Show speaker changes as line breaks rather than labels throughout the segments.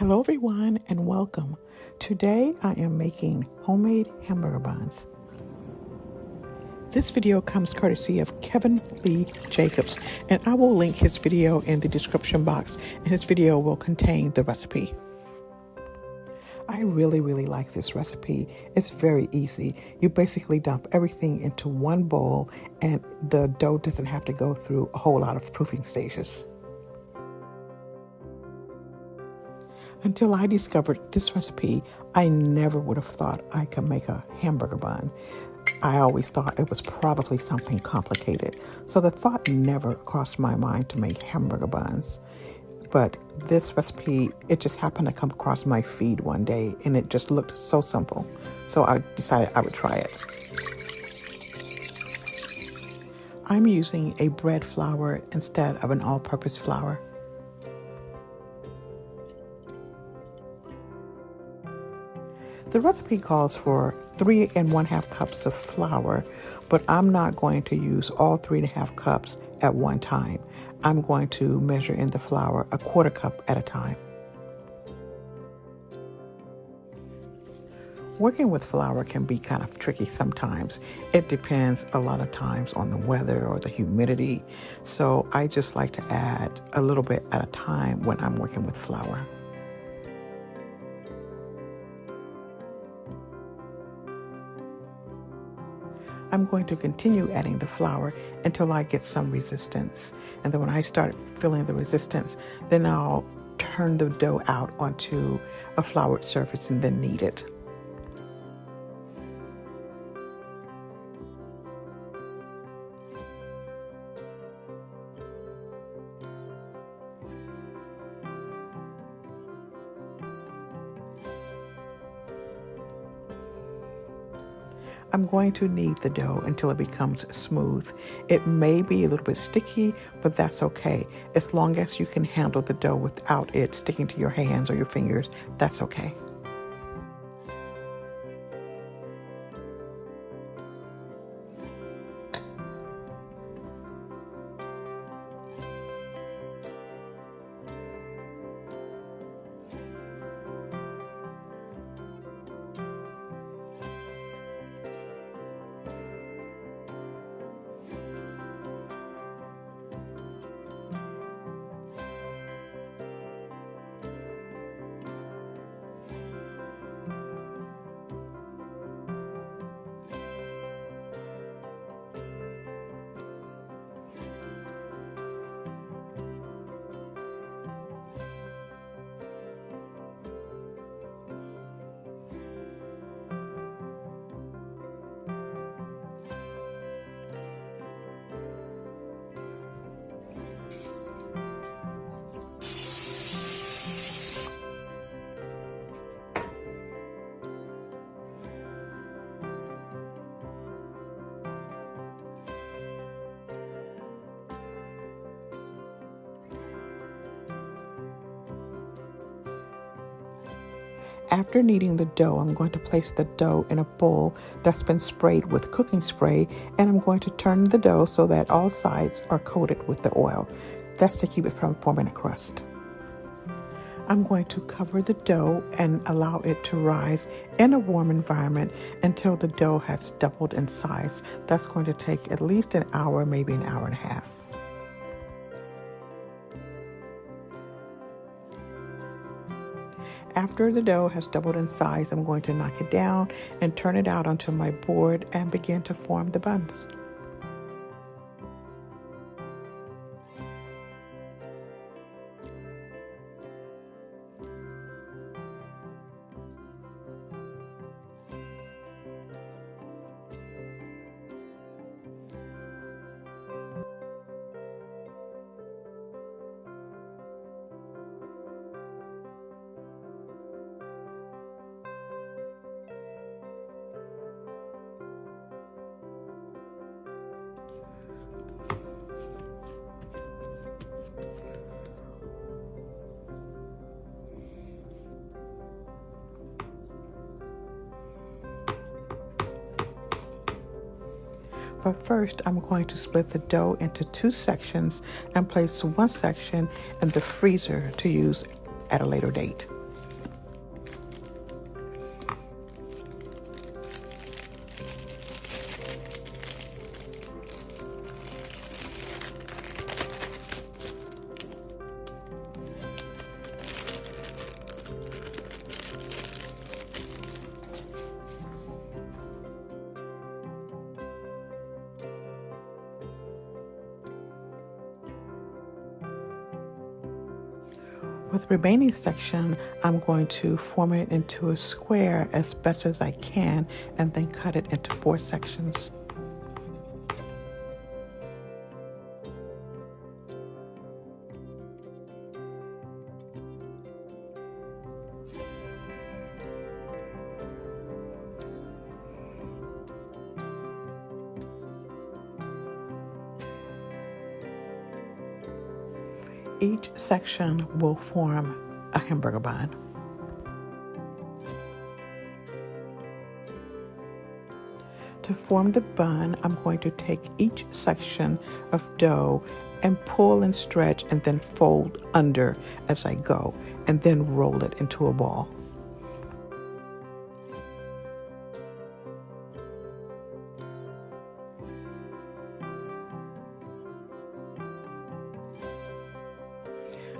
Hello everyone and welcome. Today I am making homemade hamburger buns. This video comes courtesy of Kevin Lee Jacobs, and I will link his video in the description box, and his video will contain the recipe. I really like this recipe. It's very easy. You basically dump everything into one bowl and the dough doesn't have to go through a whole lot of proofing stages. Until I discovered this recipe, I never would have thought I could make a hamburger bun. I always thought it was probably something complicated. So the thought never crossed my mind to make hamburger buns. But this recipe, it just happened to come across my feed one day and it just looked so simple. So I decided I would try it. I'm using a bread flour instead of an all-purpose flour. The recipe calls for 3 1/2 cups of flour, but I'm not going to use all 3 1/2 cups at one time. I'm going to measure in the flour 1/4 cup at a time. Working with flour can be kind of tricky sometimes. It depends a lot of times on the weather or the humidity. So I just like to add a little bit at a time when I'm working with flour. I'm going to continue adding the flour until I get some resistance. And then when I start feeling the resistance, then I'll turn the dough out onto a floured surface and then knead it. I'm going to knead the dough until it becomes smooth. It may be a little bit sticky, but that's okay. As long as you can handle the dough without it sticking to your hands or your fingers, that's okay. After kneading the dough, I'm going to place the dough in a bowl that's been sprayed with cooking spray, and I'm going to turn the dough so that all sides are coated with the oil. That's to keep it from forming a crust. I'm going to cover the dough and allow it to rise in a warm environment until the dough has doubled in size. That's going to take at least an hour, maybe an hour and a half. After the dough has doubled in size, I'm going to knock it down and turn it out onto my board and begin to form the buns. But first, I'm going to split the dough into 2 sections and place one section in the freezer to use at a later date. With the remaining section, I'm going to form it into a square as best as I can and then cut it into 4 sections. Each section will form a hamburger bun. To form the bun, I'm going to take each section of dough and pull and stretch and then fold under as I go, and then roll it into a ball.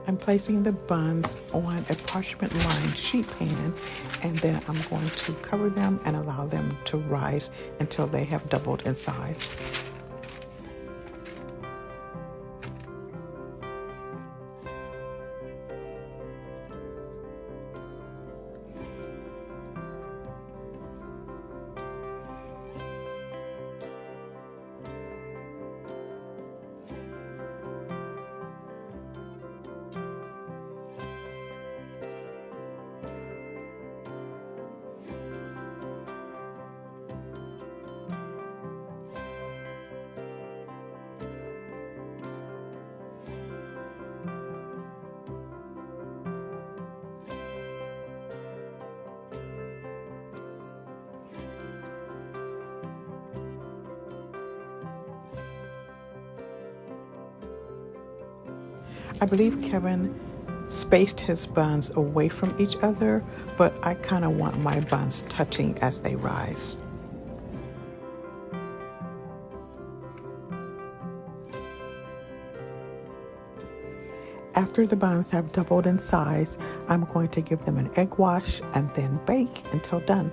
I'm placing the buns on a parchment-lined sheet pan, and then I'm going to cover them and allow them to rise until they have doubled in size. I believe Kevin spaced his buns away from each other, but I kind of want my buns touching as they rise. After the buns have doubled in size, I'm going to give them an egg wash and then bake until done.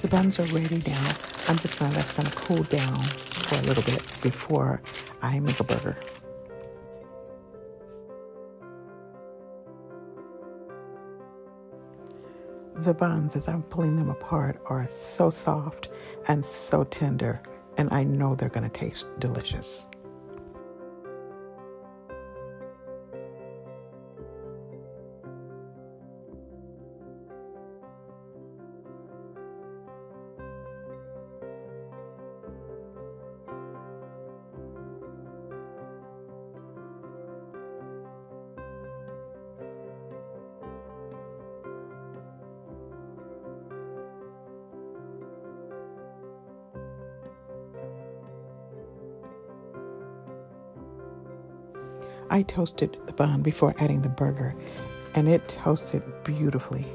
The buns are ready now. I'm just going to let them cool down for a little bit before I make a burger. The buns, as I'm pulling them apart, are so soft and so tender, and I know they're going to taste delicious. I toasted the bun before adding the burger, and it toasted beautifully.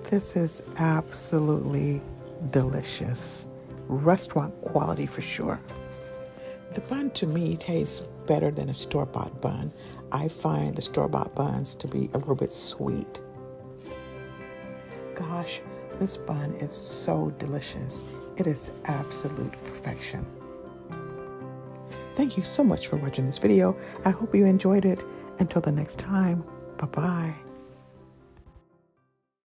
This is absolutely delicious. Restaurant quality for sure. The bun to me tastes better than a store-bought bun. I find the store-bought buns to be a little bit sweet. Gosh, this bun is so delicious. It is absolute perfection. Thank you so much for watching this video. I hope you enjoyed it. Until the next time, bye-bye.